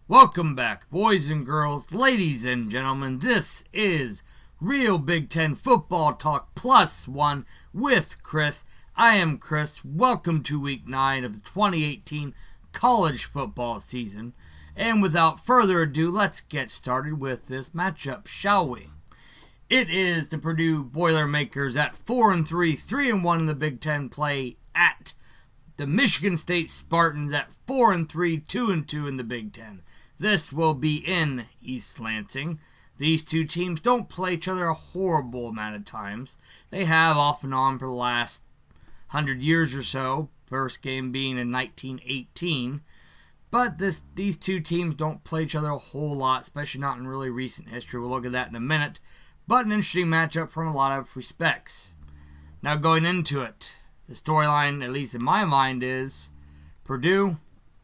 Welcome back, boys and girls, ladies and gentlemen. This is Real Big Ten Football Talk +1 with Chris. I am Chris. Welcome to Week 9 of the 2018 college football season. And without further ado, let's get started with this matchup, shall we? It is the Purdue Boilermakers at 4-3, 3-1 in the Big Ten play at the Michigan State Spartans at 4-3, 2-2 in the Big Ten. This will be in East Lansing. These two teams don't play each other a horrible amount of times. They have off and on for the last 100 years or so, first game being in 1918. But these two teams don't play each other a whole lot, especially not in really recent history. We'll look at that in a minute. But an interesting matchup from a lot of respects. Now going into it, the storyline, at least in my mind, is Purdue,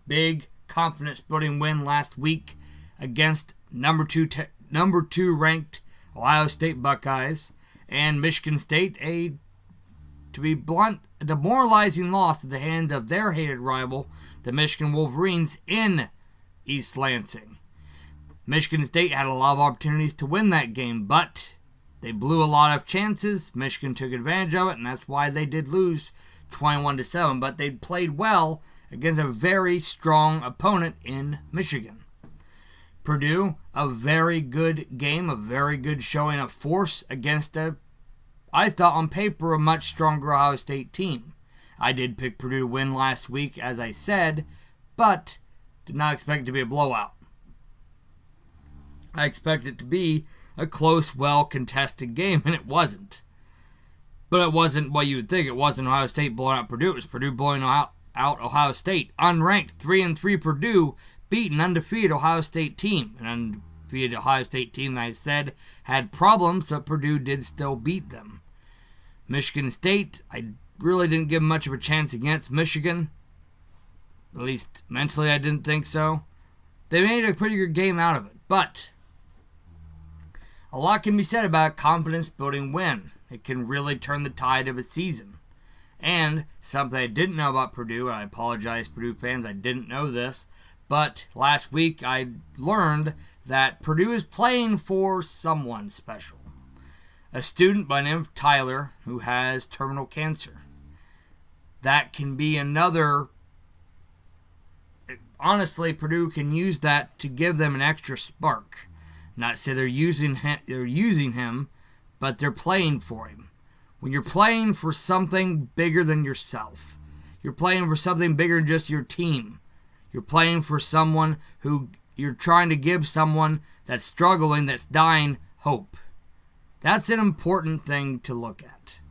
big confidence-building win last week against number two ranked Ohio State Buckeyes, and Michigan State, to be blunt, a demoralizing loss at the hands of their hated rival, the Michigan Wolverines, in East Lansing. Michigan State had a lot of opportunities to win that game, but they blew a lot of chances. Michigan took advantage of it, and that's why they did lose 21-7. But they played well against a very strong opponent in Michigan. Purdue, a very good game, a very good showing of force against I thought on paper, a much stronger Ohio State team. I did pick Purdue to win last week, as I said, but did not expect it to be a blowout. I expected it to be a close, well-contested game, and it wasn't. But it wasn't what you would think. It wasn't Ohio State blowing out Purdue. It was Purdue blowing out Ohio State. Unranked 3-3 Purdue beat an undefeated Ohio State team. An undefeated Ohio State team that I said had problems, but Purdue did still beat them. Michigan State, I really didn't give much of a chance against Michigan. At least mentally I didn't think so. They made a pretty good game out of it, but a lot can be said about a confidence-building win. It can really turn the tide of a season. And something I didn't know about Purdue, and I apologize, Purdue fans, I didn't know this, but last week I learned that Purdue is playing for someone special. A student by the name of Tyler who has terminal cancer. That can be another. Honestly, Purdue can use that to give them an extra spark. Not to say they're using him, but they're playing for him. When you're playing for something bigger than yourself, you're playing for something bigger than just your team. You're playing for someone who you're trying to give someone that's struggling, that's dying, hope. That's an important thing to look at.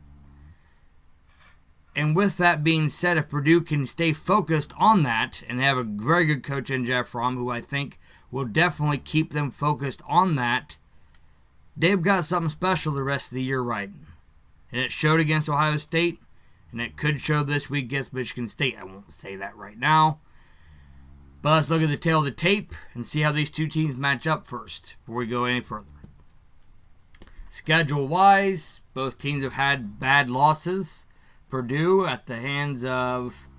And with that being said, if Purdue can stay focused on that, and they have a very good coach in Jeff Fromm, who I think will definitely keep them focused on that, they've got something special the rest of the year riding. And it showed against Ohio State, and it could show this week against Michigan State. I won't say that right now. But let's look at the tail of the tape and see how these two teams match up first before we go any further. Schedule-wise, both teams have had bad losses. Purdue at the hands of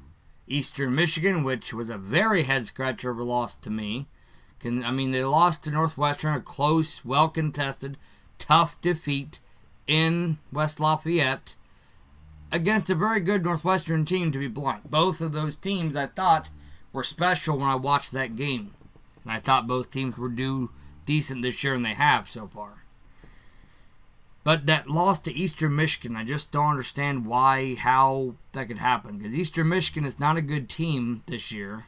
Eastern Michigan, which was a very head-scratcher of a loss to me. They lost to Northwestern, a close, well-contested, tough defeat in West Lafayette against a very good Northwestern team, to be blunt. Both of those teams, I thought, were special when I watched that game. And I thought both teams would do decent this year, and they have so far. But that loss to Eastern Michigan, I just don't understand how that could happen. Because Eastern Michigan is not a good team this year.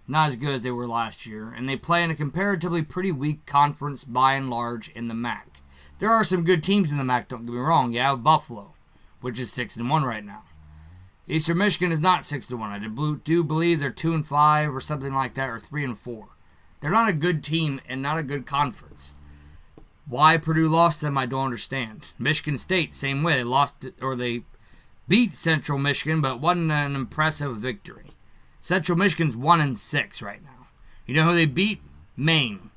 Not as good as they were last year. And they play in a comparatively pretty weak conference by and large in the MAC. There are some good teams in the MAC, don't get me wrong. You have Buffalo, which is 6-1 right now. Eastern Michigan is not 6-1. I do believe they're 2-5 or something like that, or 3-4. They're not a good team and not a good conference. Why Purdue lost them, I don't understand. Michigan State, same way. They beat Central Michigan, but it wasn't an impressive victory. Central Michigan's 1-6 right now. You know who they beat? Maine.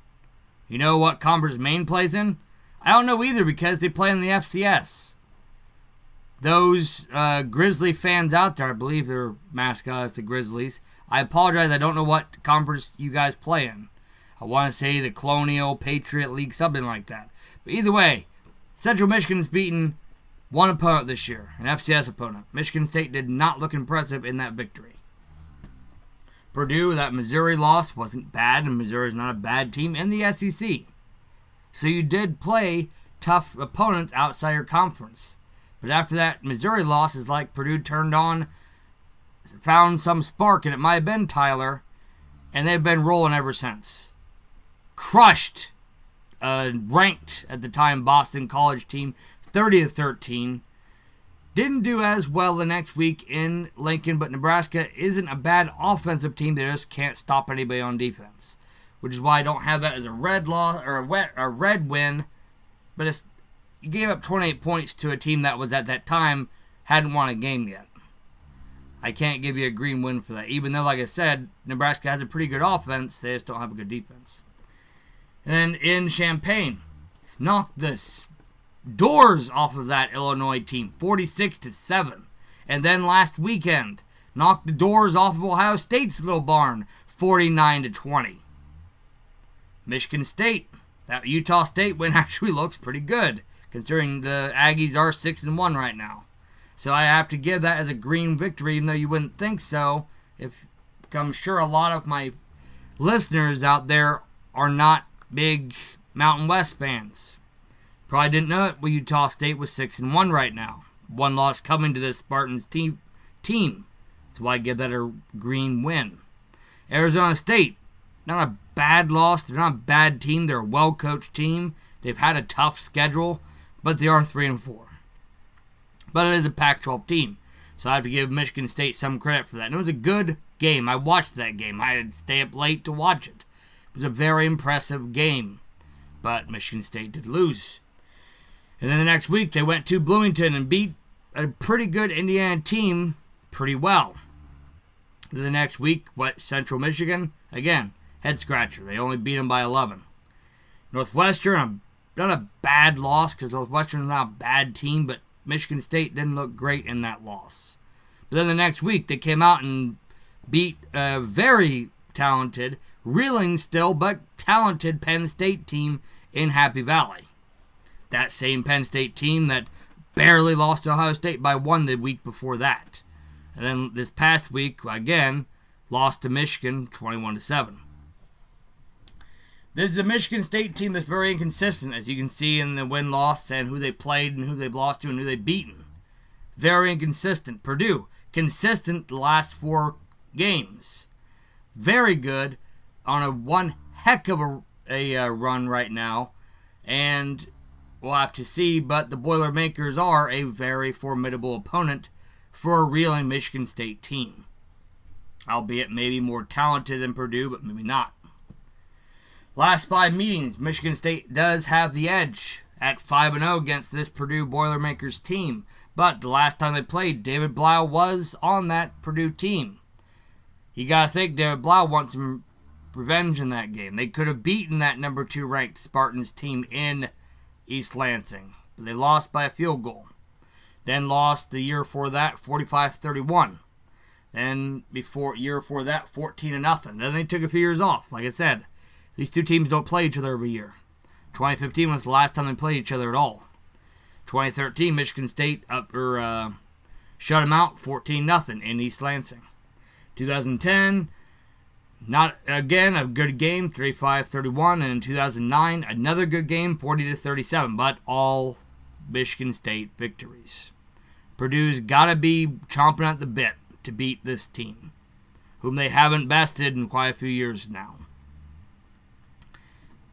You know what conference Maine plays in? I don't know either, because they play in the FCS. Those Grizzly fans out there, I believe their mascot is the Grizzlies. I apologize, I don't know what conference you guys play in. I want to say the Colonial Patriot League, something like that. But either way, Central Michigan's beaten one opponent this year, an FCS opponent. Michigan State did not look impressive in that victory. Purdue, that Missouri loss wasn't bad, and Missouri's not a bad team in the SEC. So you did play tough opponents outside your conference. But after that Missouri loss, is like Purdue found some spark, and it might have been Tyler, and they've been rolling ever since. Crushed ranked at the time Boston College team 30-13. Didn't do as well the next week in Lincoln, but Nebraska isn't a bad offensive team. They just can't stop anybody on defense, which is why I don't have that as a red loss or a red win. But you gave up 28 points to a team that was at that time hadn't won a game yet. I can't give you a green win for that, even though, like I said, Nebraska has a pretty good offense. They just don't have a good defense. And then in Champaign, knocked this doors off of that Illinois team, 46-7. And then last weekend, knocked the doors off of Ohio State's little barn, 49-20. Michigan State, that Utah State win actually looks pretty good, considering the Aggies are 6-1 right now. So I have to give that as a green victory, even though you wouldn't think so. I'm sure a lot of my listeners out there are not big Mountain West fans. Probably didn't know it, but Utah State was 6-1 right now. One loss coming to the Spartans team. That's why I give that a green win. Arizona State, not a bad loss. They're not a bad team. They're a well-coached team. They've had a tough schedule, but they are 3-4. But it is a Pac-12 team, so I have to give Michigan State some credit for that. And it was a good game. I watched that game. I had to stay up late to watch it. It was a very impressive game, but Michigan State did lose. And then the next week, they went to Bloomington and beat a pretty good Indiana team pretty well. The next week, Central Michigan? Again, head scratcher. They only beat them by 11. Northwestern, not a bad loss, because Northwestern is not a bad team, but Michigan State didn't look great in that loss. But then the next week, they came out and beat a very talented, reeling still, but talented Penn State team in Happy Valley. That same Penn State team that barely lost to Ohio State by 1 the week before that. And then this past week, again, lost to Michigan 21-7. This is a Michigan State team that's very inconsistent, as you can see in the win-loss and who they played and who they've lost to and who they've beaten. Very inconsistent. Purdue, consistent the last 4 games. Very good on one heck of a run right now. And we'll have to see, but the Boilermakers are a very formidable opponent for a reeling Michigan State team. Albeit maybe more talented than Purdue, but maybe not. Last 5 meetings, Michigan State does have the edge at 5-0 against this Purdue Boilermakers team. But the last time they played, David Blau was on that Purdue team. You gotta think David Blau wants some revenge in that game. They could have beaten that number 2 ranked Spartans team in East Lansing, but they lost by a field goal. Then lost the year before that, 45-31. Then year before that, 14-0. Then they took a few years off. Like I said, these two teams don't play each other every year. 2015 was the last time they played each other at all. 2013, Michigan State shut them out 14-0 in East Lansing. 2010, not again a good game, 35-31, and in 2009, another good game, 40-37, but all Michigan State victories. Purdue's got to be chomping at the bit to beat this team, whom they haven't bested in quite a few years now.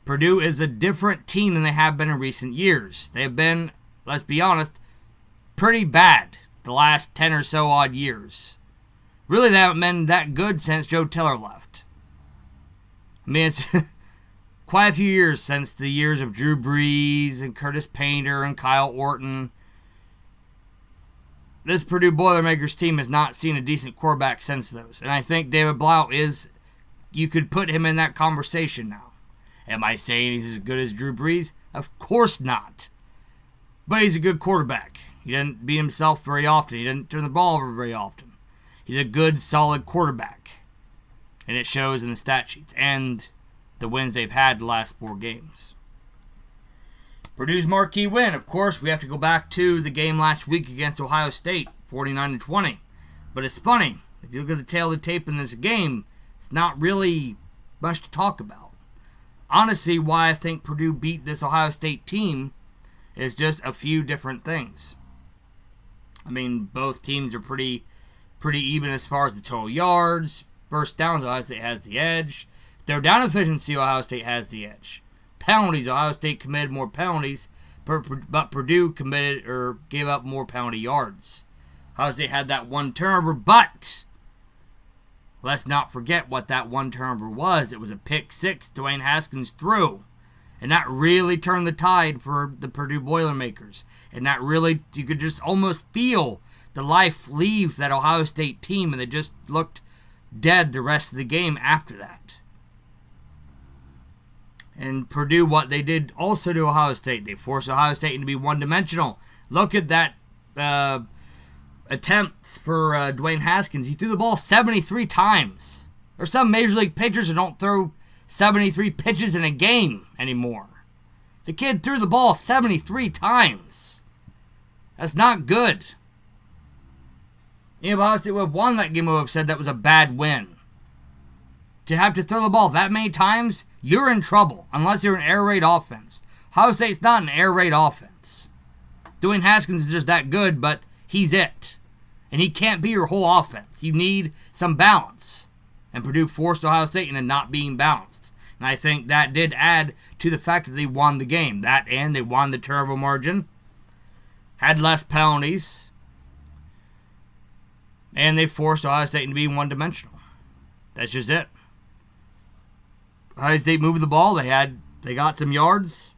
Purdue is a different team than they have been in recent years. They have been, let's be honest, pretty bad the last 10 or so odd years. Really, they haven't been that good since Joe Tiller left. I mean, it's quite a few years since the years of Drew Brees and Curtis Painter and Kyle Orton. This Purdue Boilermakers team has not seen a decent quarterback since those. And I think David Blau you could put him in that conversation now. Am I saying he's as good as Drew Brees? Of course not. But he's a good quarterback. He doesn't beat himself very often. He doesn't turn the ball over very often. He's a good, solid quarterback. And it shows in the stat sheets and the wins they've had the last 4 games. Purdue's marquee win, of course, we have to go back to the game last week against Ohio State, 49-20. But it's funny, if you look at the tail of the tape in this game, it's not really much to talk about. Honestly, why I think Purdue beat this Ohio State team is just a few different things. I mean, both teams are pretty even as far as the total yards. First downs, Ohio State has the edge. Third down efficiency, Ohio State has the edge. Penalties, Ohio State committed more penalties, but Purdue committed or gave up more penalty yards. Ohio State had that 1 turnover, but let's not forget what that 1 turnover was. It was a pick 6 Dwayne Haskins threw. And that really turned the tide for the Purdue Boilermakers. And that really, you could just almost feel the life leave that Ohio State team, and they just looked dead the rest of the game after that. And Purdue, what they did also to Ohio State, they forced Ohio State to be one-dimensional. Look at that attempt for Dwayne Haskins. He threw the ball 73 times. There's some Major League pitchers who don't throw 73 pitches in a game anymore. The kid threw the ball 73 times. That's not good. If Ohio State would have won that game, we would have said that was a bad win. To have to throw the ball that many times, you're in trouble, unless you're an air raid offense. Ohio State's not an air raid offense. Dwayne Haskins is just that good, but he's it. And he can't be your whole offense. You need some balance. And Purdue forced Ohio State into not being balanced. And I think that did add to the fact that they won the game. That and they won the turnover margin. Had less penalties. And they forced Ohio State into being one-dimensional. That's just it. Ohio State moved the ball. They got some yards.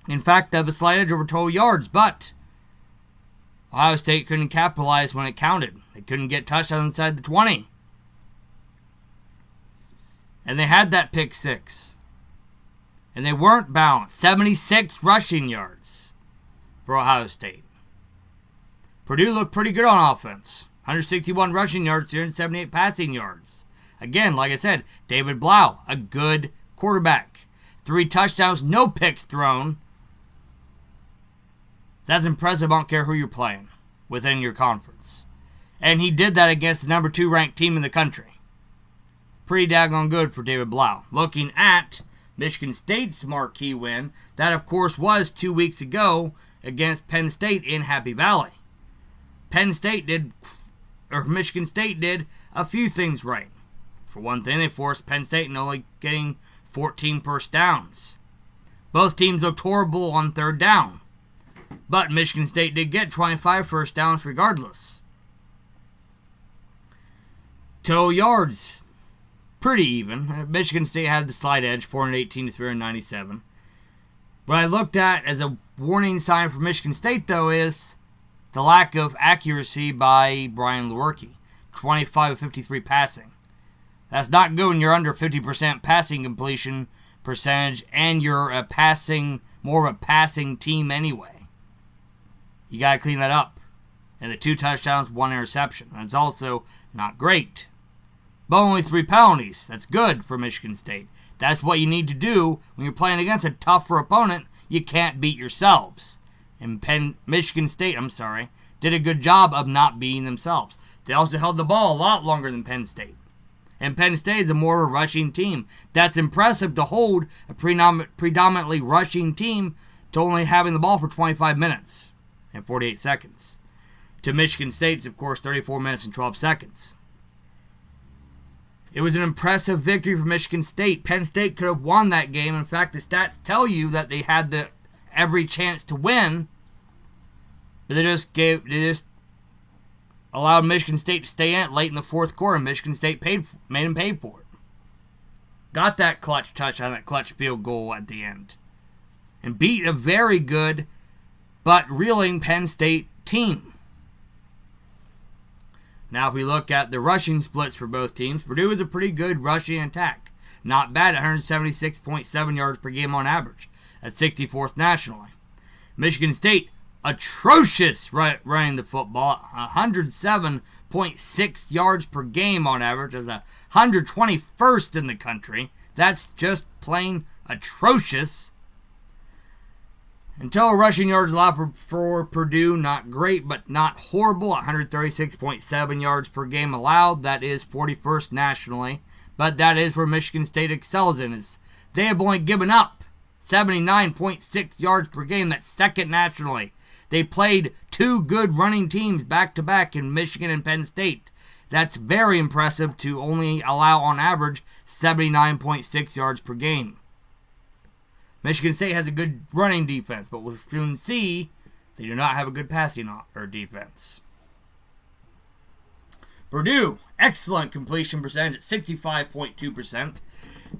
In fact, they have a slight edge over total yards, but Ohio State couldn't capitalize when it counted. They couldn't get touchdowns inside the 20. And they had that pick 6. And they weren't balanced. 76 rushing yards for Ohio State. Purdue looked pretty good on offense. 161 rushing yards, 378 passing yards. Again, like I said, David Blau, a good quarterback. 3 touchdowns, no picks thrown. That's impressive. I don't care who you're playing within your conference. And he did that against the number 2 ranked team in the country. Pretty daggone good for David Blau. Looking at Michigan State's marquee win, that of course was 2 weeks ago against Penn State in Happy Valley. Michigan State did a few things right. For one thing, they forced Penn State into only getting 14 first downs. Both teams looked horrible on third down. But Michigan State did get 25 first downs regardless. Total yards, pretty even. Michigan State had the slight edge, 418 to 397. What I looked at as a warning sign for Michigan State, though, is the lack of accuracy by Brian Lewerke. 25 of 53 passing. That's not good when you're under 50% passing completion percentage and you're more of a passing team anyway. You got to clean that up. And the 2 touchdowns, 1 interception. That's also not great. But only 3 penalties. That's good for Michigan State. That's what you need to do when you're playing against a tougher opponent. You can't beat yourselves. And Michigan State, did a good job of not beating themselves. They also held the ball a lot longer than Penn State. And Penn State is a more rushing team. That's impressive to hold a predominantly rushing team to only having the ball for 25 minutes and 48 seconds. To Michigan State's, of course, 34 minutes and 12 seconds. It was an impressive victory for Michigan State. Penn State could have won that game. In fact, the stats tell you that they had every chance to win. But they just allowed Michigan State to stay in it late in the fourth quarter. Michigan State made them pay for it. Got that clutch touchdown, that clutch field goal at the end. And beat a very good but reeling Penn State team. Now if we look at the rushing splits for both teams, Purdue is a pretty good rushing attack. Not bad at 176.7 yards per game on average. That's 64th nationally. Michigan State, atrocious running the football, 107.1 79.6 yards per game on average, as 121st in the country. That's just plain atrocious. And total rushing yards allowed for Purdue, not great, but not horrible. 136.7 yards per game allowed. That is 41st nationally. But that is where Michigan State excels in. Is they have only given up 79.6 yards per game. That's second nationally. They played two good running teams back-to-back in Michigan and Penn State. That's very impressive to only allow on average 79.6 yards per game. Michigan State has a good running defense, but we'll soon see they do not have a good passing defense. Purdue, excellent completion percentage at 65.2%.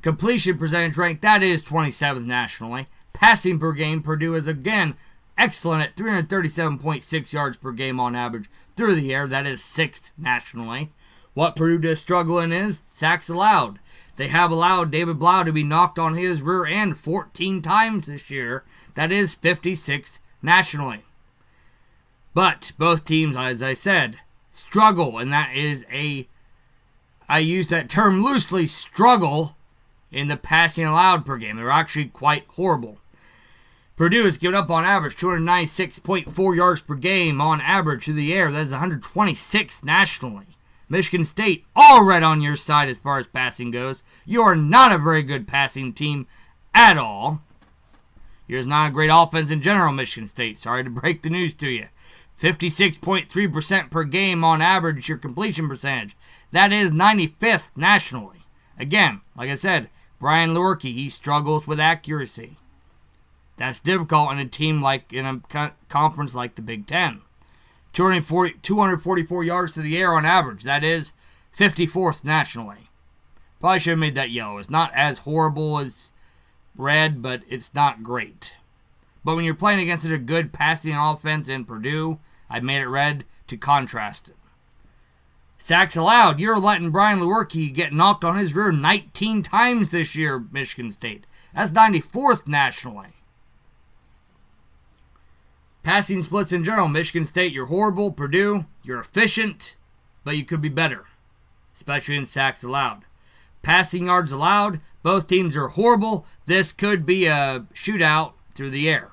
Completion percentage rank, that is 27th nationally. Passing per game, Purdue is again excellent at 337.6 yards per game on average through the air. That is 6th nationally. What Purdue does struggle in is sacks allowed. They have allowed David Blau to be knocked on his rear end 14 times this year. That is 56th nationally. But both teams, as I said, struggle, and that is I use that term loosely, struggle in the passing allowed per game. They're actually quite horrible. Purdue has given up on average 296.4 yards per game on average through the air. That is 126th nationally. Michigan State, all right on your side as far as passing goes. You are not a very good passing team at all. You're not a great offense in general, Michigan State. Sorry to break the news to you. 56.3% per game on average, your completion percentage. That is 95th nationally. Again, like I said, Brian Lewerke, he struggles with accuracy. That's difficult in a team in a conference like the Big Ten. 244 yards to the air on average. That is 54th nationally. Probably should have made that yellow. It's not as horrible as red, but it's not great. But when you're playing against a good passing offense in Purdue, I made it red to contrast it. Sacks allowed. You're letting Brian Lewerke get knocked on his rear 19 times this year, Michigan State. That's 94th nationally. Passing splits in general, Michigan State, you're horrible. Purdue, you're efficient, but you could be better, especially in sacks allowed. Passing yards allowed, both teams are horrible. This could be a shootout through the air.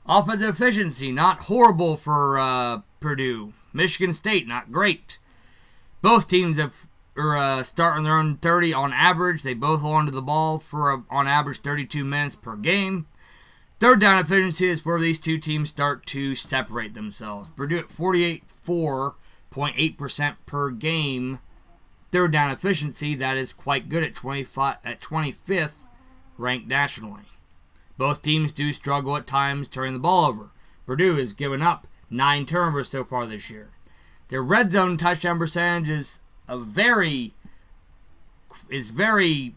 Offensive efficiency, not horrible for Purdue. Michigan State, not great. Both teams are starting their own 30 on average. They both hold onto the ball for on average 32 minutes per game. Third down efficiency is where these two teams start to separate themselves. Purdue at 48.8% per game. Third down efficiency, that is quite good at 25th ranked nationally. Both teams do struggle at times turning the ball over. Purdue has given up 9 turnovers so far this year. Their red zone touchdown percentage is very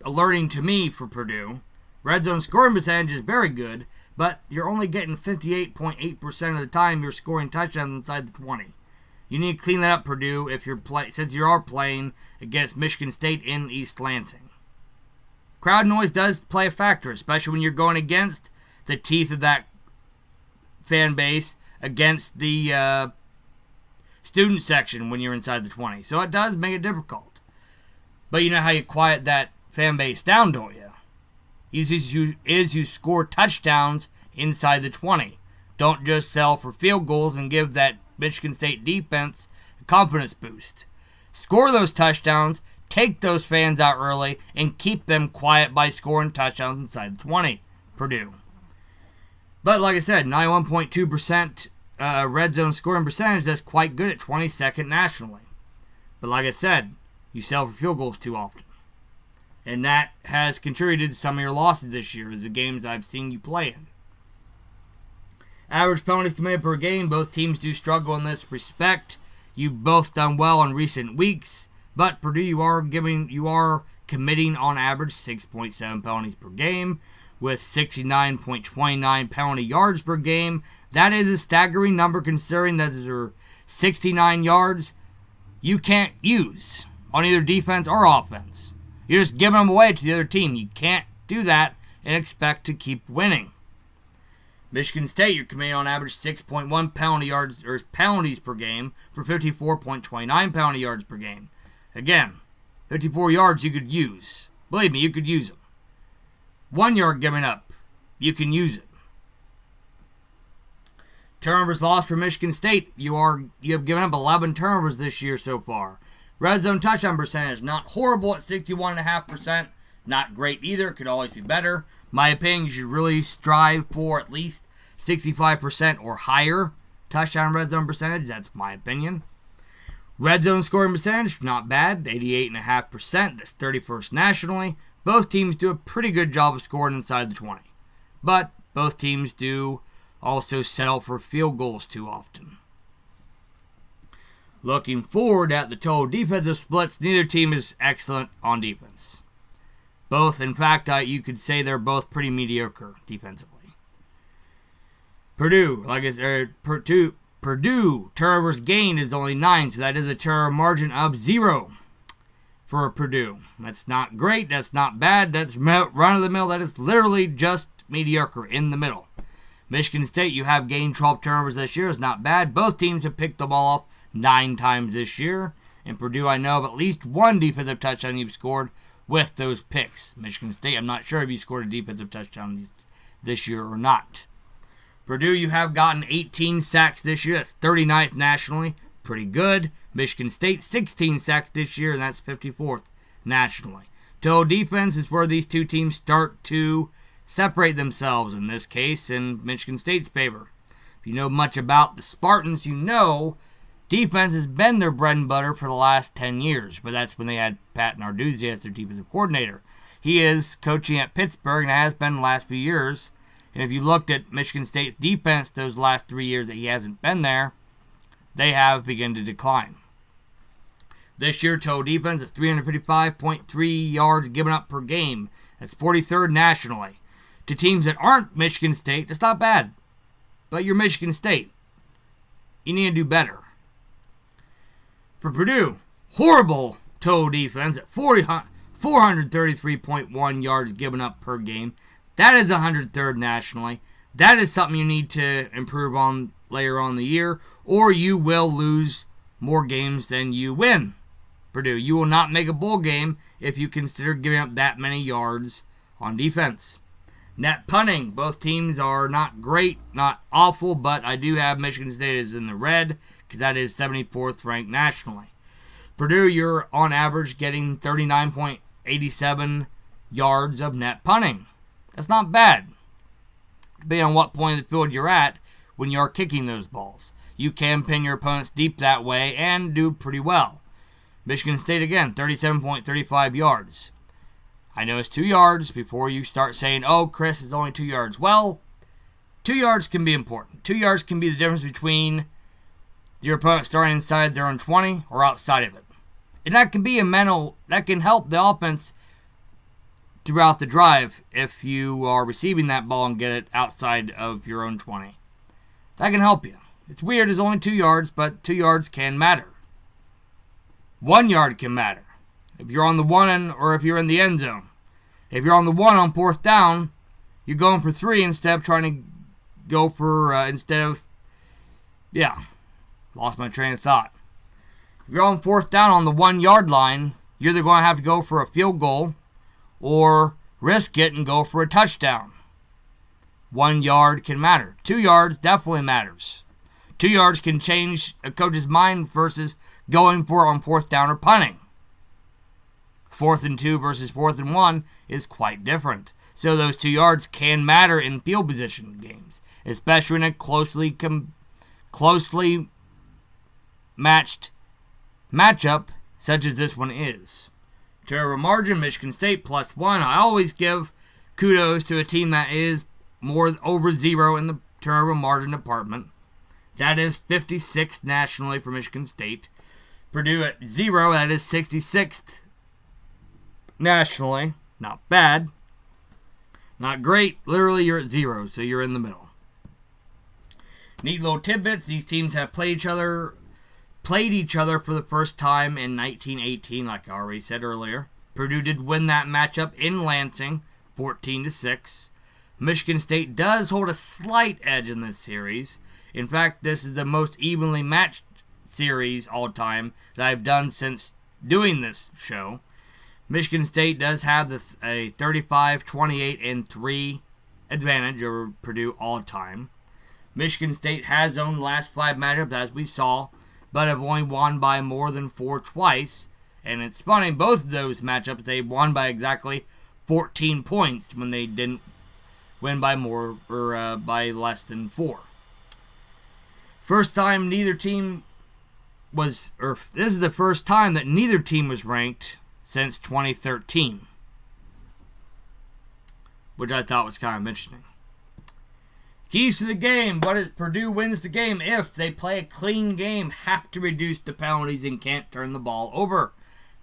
alerting to me for Purdue. Red zone scoring percentage is very good, but you're only getting 58.8% of the time you're scoring touchdowns inside the 20. You need to clean that up, Purdue, since you are playing against Michigan State in East Lansing. Crowd noise does play a factor, especially when you're going against the teeth of that fan base, against the student section when you're inside the 20. So it does make it difficult. But you know how you quiet that fan base down, don't you? You score touchdowns inside the 20. Don't just sell for field goals and give that Michigan State defense a confidence boost. Score those touchdowns, take those fans out early, and keep them quiet by scoring touchdowns inside the 20. Purdue. But like I said, 91.2% red zone scoring percentage, that's quite good at 22nd nationally. But like I said, you sell for field goals too often. And that has contributed to some of your losses this year, as the games I've seen you play in. Average penalties committed per game, both teams do struggle in this respect. You've both done well in recent weeks, but Purdue, you are committing on average 6.7 penalties per game, with 69.29 penalty yards per game. That is a staggering number considering that there are 69 yards you can't use on either defense or offense. You're just giving them away to the other team. You can't do that and expect to keep winning. Michigan State, you're committing on average 6.1 penalties per game for 54.29 penalty yards per game. Again, 54 yards you could use. Believe me, you could use them. 1 yard given up, you can use it. Turnovers lost for Michigan State. You have given up 11 turnovers this year so far. Red zone touchdown percentage, not horrible at 61.5%. Not great either. Could always be better. My opinion, you should really strive for at least 65% or higher touchdown red zone percentage. That's my opinion. Red zone scoring percentage, not bad. 88.5%. That's 31st nationally. Both teams do a pretty good job of scoring inside the 20. But both teams do also settle for field goals too often. Looking forward at the total defensive splits, neither team is excellent on defense. Both, in fact, you could say they're both pretty mediocre defensively. Purdue, like I said, Purdue turnovers gained is only 9, so that is a turnover margin of 0 for Purdue. That's not great. That's not bad. That's run of the mill. That is literally just mediocre in the middle. Michigan State, you have gained 12 turnovers this year. It's not bad. Both teams have picked the ball off 9 times this year. In Purdue, I know of at least one defensive touchdown you've scored with those picks. Michigan State, I'm not sure if you scored a defensive touchdown this year or not. Purdue, you have gotten 18 sacks this year. That's 39th nationally. Pretty good. Michigan State, 16 sacks this year, and that's 54th nationally. Total defense is where these two teams start to separate themselves, in this case, in Michigan State's favor. If you know much about the Spartans, you know defense has been their bread and butter for the last 10 years, but that's when they had Pat Narduzzi as their defensive coordinator. He is coaching at Pittsburgh and has been the last few years. And if you looked at Michigan State's defense those last 3 years that he hasn't been there, they have begun to decline. This year, total defense is 355.3 yards given up per game. That's 43rd nationally. To teams that aren't Michigan State, that's not bad. But you're Michigan State. You need to do better. For Purdue, horrible total defense at 433.1 yards given up per game. That is 103rd nationally. That is something you need to improve on later on in the year, or you will lose more games than you win. Purdue, you will not make a bowl game if you consider giving up that many yards on defense. Net punting, both teams are not great, not awful, but I do have Michigan State as in the red because that is 74th ranked nationally. Purdue, you're on average getting 39.87 yards of net punting. That's not bad, depending on what point of the field you're at when you're kicking those balls. You can pin your opponents deep that way and do pretty well. Michigan State, again, 37.35 yards. I know it's 2 yards before you start saying, oh, Chris, it's only 2 yards. Well, 2 yards can be important. 2 yards can be the difference between your opponent starting inside their own 20 or outside of it. And that can be that can help the offense throughout the drive if you are receiving that ball and get it outside of your own 20. That can help you. It's weird, it's only 2 yards, but 2 yards can matter. 1 yard can matter. If you're on the 1 or if you're in the end zone. If you're on the 1 on 4th down, you're going for 3 instead of trying to go for, lost my train of thought. If you're on 4th down on the 1 yard line, you're either going to have to go for a field goal or risk it and go for a touchdown. 1 yard can matter. 2 yards definitely matters. 2 yards can change a coach's mind versus going for it on 4th down or punting. 4th and 2 versus 4th and 1 is quite different. So those 2 yards can matter in field position games, especially in a closely matched matchup such as this one is. Turnover margin, Michigan State +1. I always give kudos to a team that is more over 0 in the turnover margin department. That is 56th nationally for Michigan State. Purdue at 0, that is 66th nationally. Not bad. Not great. Literally, you're at 0, so you're in the middle. Neat little tidbits. These teams have played each other for the first time in 1918, like I already said earlier. Purdue did win that matchup in Lansing, 14-6. Michigan State does hold a slight edge in this series. In fact, this is the most evenly matched series all time that I've done since doing this show. Michigan State does have a 35, 28, and 3 advantage over Purdue all time. Michigan State has owned the last 5 matchups, as we saw, but have only won by more than 4 twice. And it's funny, both of those matchups, they won by exactly 14 points when they didn't win by more or by less than 4. First time neither team was, or this is the first time that neither team was ranked since 2013, which I thought was kind of interesting. Keys to the game. What is Purdue wins the game if they play a clean game, have to reduce the penalties, and can't turn the ball over.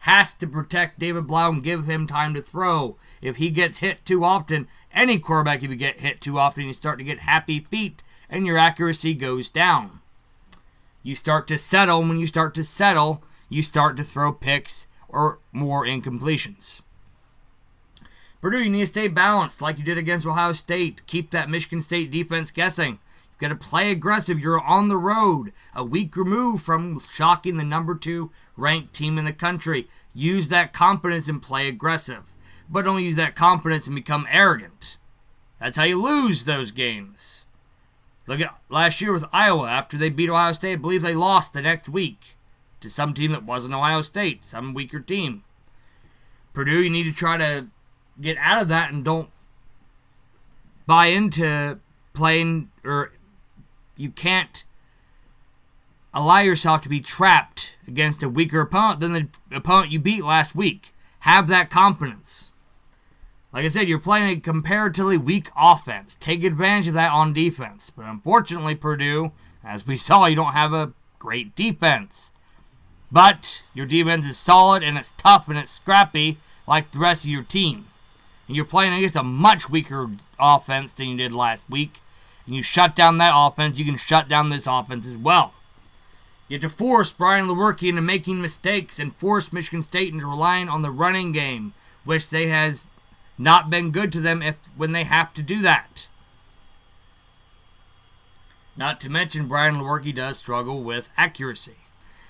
Has to protect David Blau and give him time to throw. If he gets hit too often, any quarterback, if you get hit too often, you start to get happy feet and your accuracy goes down. You start to settle. When you start to settle, you start to throw picks or more incompletions. Purdue, you need to stay balanced like you did against Ohio State. Keep that Michigan State defense guessing. You've got to play aggressive. You're on the road, a week removed from shocking the number 2 ranked team in the country. Use that confidence and play aggressive. But don't use that confidence and become arrogant. That's how you lose those games. Look at last year with Iowa. After they beat Ohio State, I believe they lost the next week to some team that wasn't Ohio State, some weaker team. Purdue, you need to try to get out of that and don't buy into playing, or you can't allow yourself to be trapped against a weaker opponent than the opponent you beat last week. Have that confidence. Like I said, you're playing a comparatively weak offense. Take advantage of that on defense. But unfortunately, Purdue, as we saw, you don't have a great defense. But your defense is solid, and it's tough, and it's scrappy like the rest of your team. And you're playing against a much weaker offense than you did last week. And you shut down that offense, you can shut down this offense as well. You have to force Brian Lewerke into making mistakes and force Michigan State into relying on the running game, which they has not been good to them when they have to do that. Not to mention Brian Lewerke does struggle with accuracy.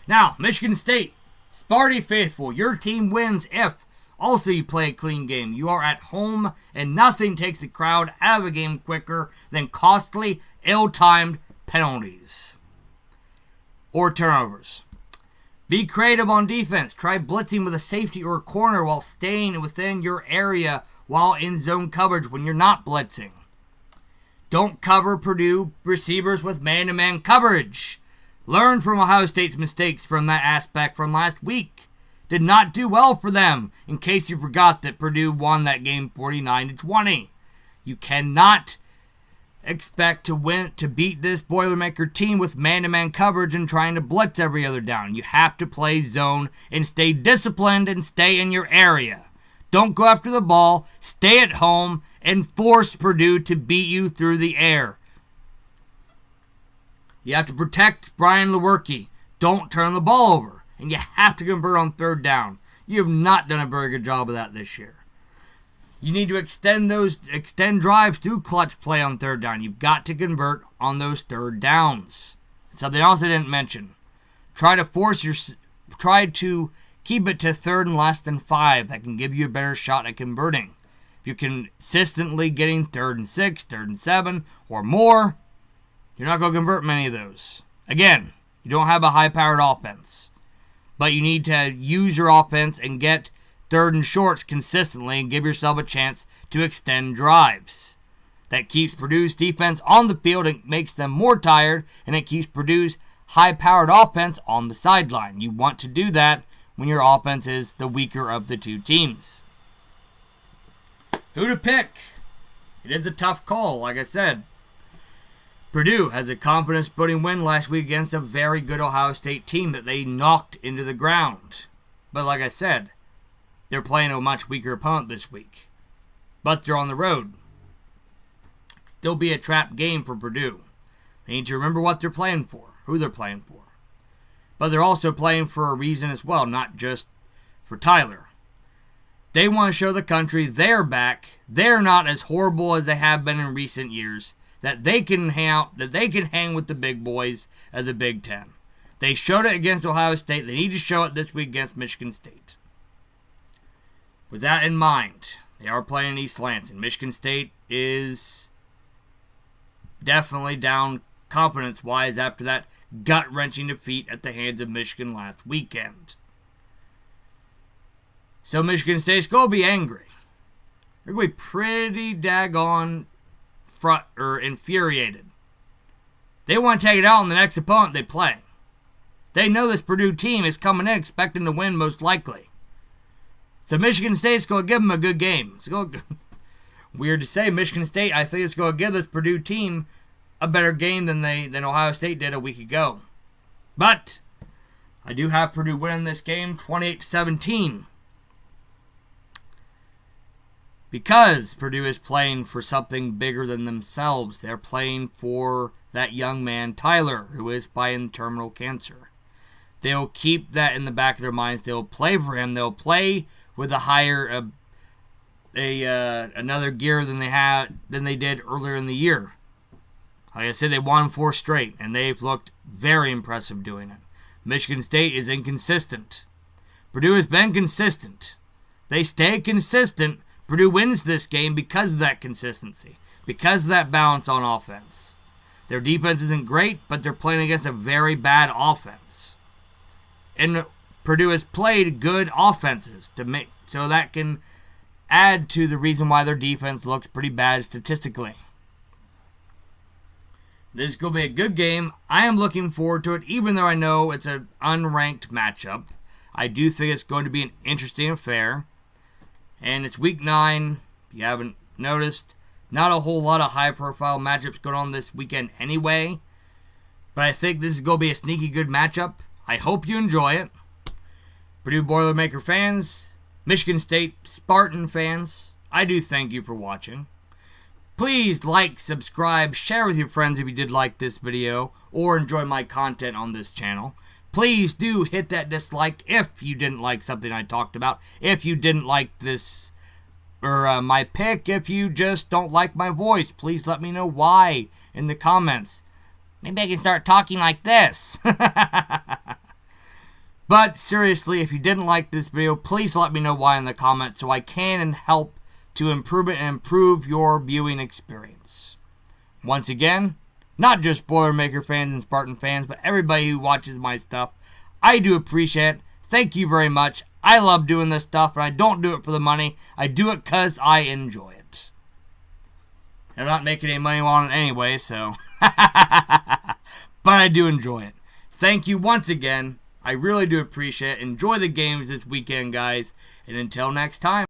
Now, Michigan State, Sparty faithful, your team wins if also you play a clean game. You are at home, and nothing takes the crowd out of a game quicker than costly, ill-timed penalties or turnovers. Be creative on defense. Try blitzing with a safety or a corner while staying within your area while in zone coverage when you're not blitzing. Don't cover Purdue receivers with man-to-man coverage. Learn from Ohio State's mistakes from that aspect from last week. Did not do well for them, in case you forgot that Purdue won that game 49-20. You cannot expect to beat this Boilermaker team with man-to-man coverage and trying to blitz every other down. You have to play zone and stay disciplined and stay in your area. Don't go after the ball, stay at home, and force Purdue to beat you through the air. You have to protect Brian Lewerke. Don't turn the ball over. And you have to convert on third down. You have not done a very good job of that this year. You need to extend drives through clutch play on third down. You've got to convert on those third downs. Something else I didn't mention. Try to keep it to third and less than 5. That can give you a better shot at converting. If you're consistently getting 3rd and 6, 3rd and 7, or more, you're not going to convert many of those. Again, you don't have a high-powered offense. But you need to use your offense and get 3rd and shorts consistently and give yourself a chance to extend drives. That keeps Purdue's defense on the field. It makes them more tired, and it keeps Purdue's high-powered offense on the sideline. You want to do that when your offense is the weaker of the two teams. Who to pick? It is a tough call, like I said. Purdue has a confidence-building win last week against a very good Ohio State team that they knocked into the ground. But like I said, they're playing a much weaker opponent this week. But they're on the road. Still be a trap game for Purdue. They need to remember what they're playing for, who they're playing for. But they're also playing for a reason as well, not just for Tyler. They want to show the country they're back. They're not as horrible as they have been in recent years. That they can hang with the big boys of the Big Ten. They showed it against Ohio State. They need to show it this week against Michigan State. With that in mind, they are playing East Lansing. Michigan State is definitely down confidence-wise after that gut-wrenching defeat at the hands of Michigan last weekend. So Michigan State's going to be angry. They're going to be pretty daggone infuriated. They want to take it out on the next opponent they play. They know this Purdue team is coming in expecting to win most likely. So Michigan State's going to give them a good game. Weird to say, Michigan State, I think it's going to give this Purdue team a better game than Ohio State did a week ago. But I do have Purdue winning this game 28-17. Because Purdue is playing for something bigger than themselves. They're playing for that young man, Tyler, who is fighting terminal cancer. They'll keep that in the back of their minds. They'll play for him. They'll play with a higher, another gear than they did earlier in the year. Like I said, they won 4 straight, and they've looked very impressive doing it. Michigan State is inconsistent. Purdue has been consistent. They stay consistent. Purdue wins this game because of that consistency, because of that balance on offense. Their defense isn't great, but they're playing against a very bad offense. And Purdue has played good offenses so that can add to the reason why their defense looks pretty bad statistically. This is going to be a good game. I am looking forward to it, even though I know it's an unranked matchup. I do think it's going to be an interesting affair. And it's week 9. If you haven't noticed, not a whole lot of high-profile matchups going on this weekend anyway. But I think this is going to be a sneaky good matchup. I hope you enjoy it. Purdue Boilermaker fans, Michigan State Spartan fans, I do thank you for watching. Please like, subscribe, share with your friends if you did like this video or enjoy my content on this channel. Please do hit that dislike if you didn't like something I talked about. If you didn't like this or my pick, if you just don't like my voice, please let me know why in the comments. Maybe I can start talking like this. But seriously, if you didn't like this video, please let me know why in the comments so I can help to improve it and improve your viewing experience. Once again, not just Boilermaker fans and Spartan fans, but everybody who watches my stuff, I do appreciate it. Thank you very much. I love doing this stuff, and I don't do it for the money. I do it because I enjoy it. I'm not making any money on it anyway, so. But I do enjoy it. Thank you once again. I really do appreciate it. Enjoy the games this weekend, guys. And until next time.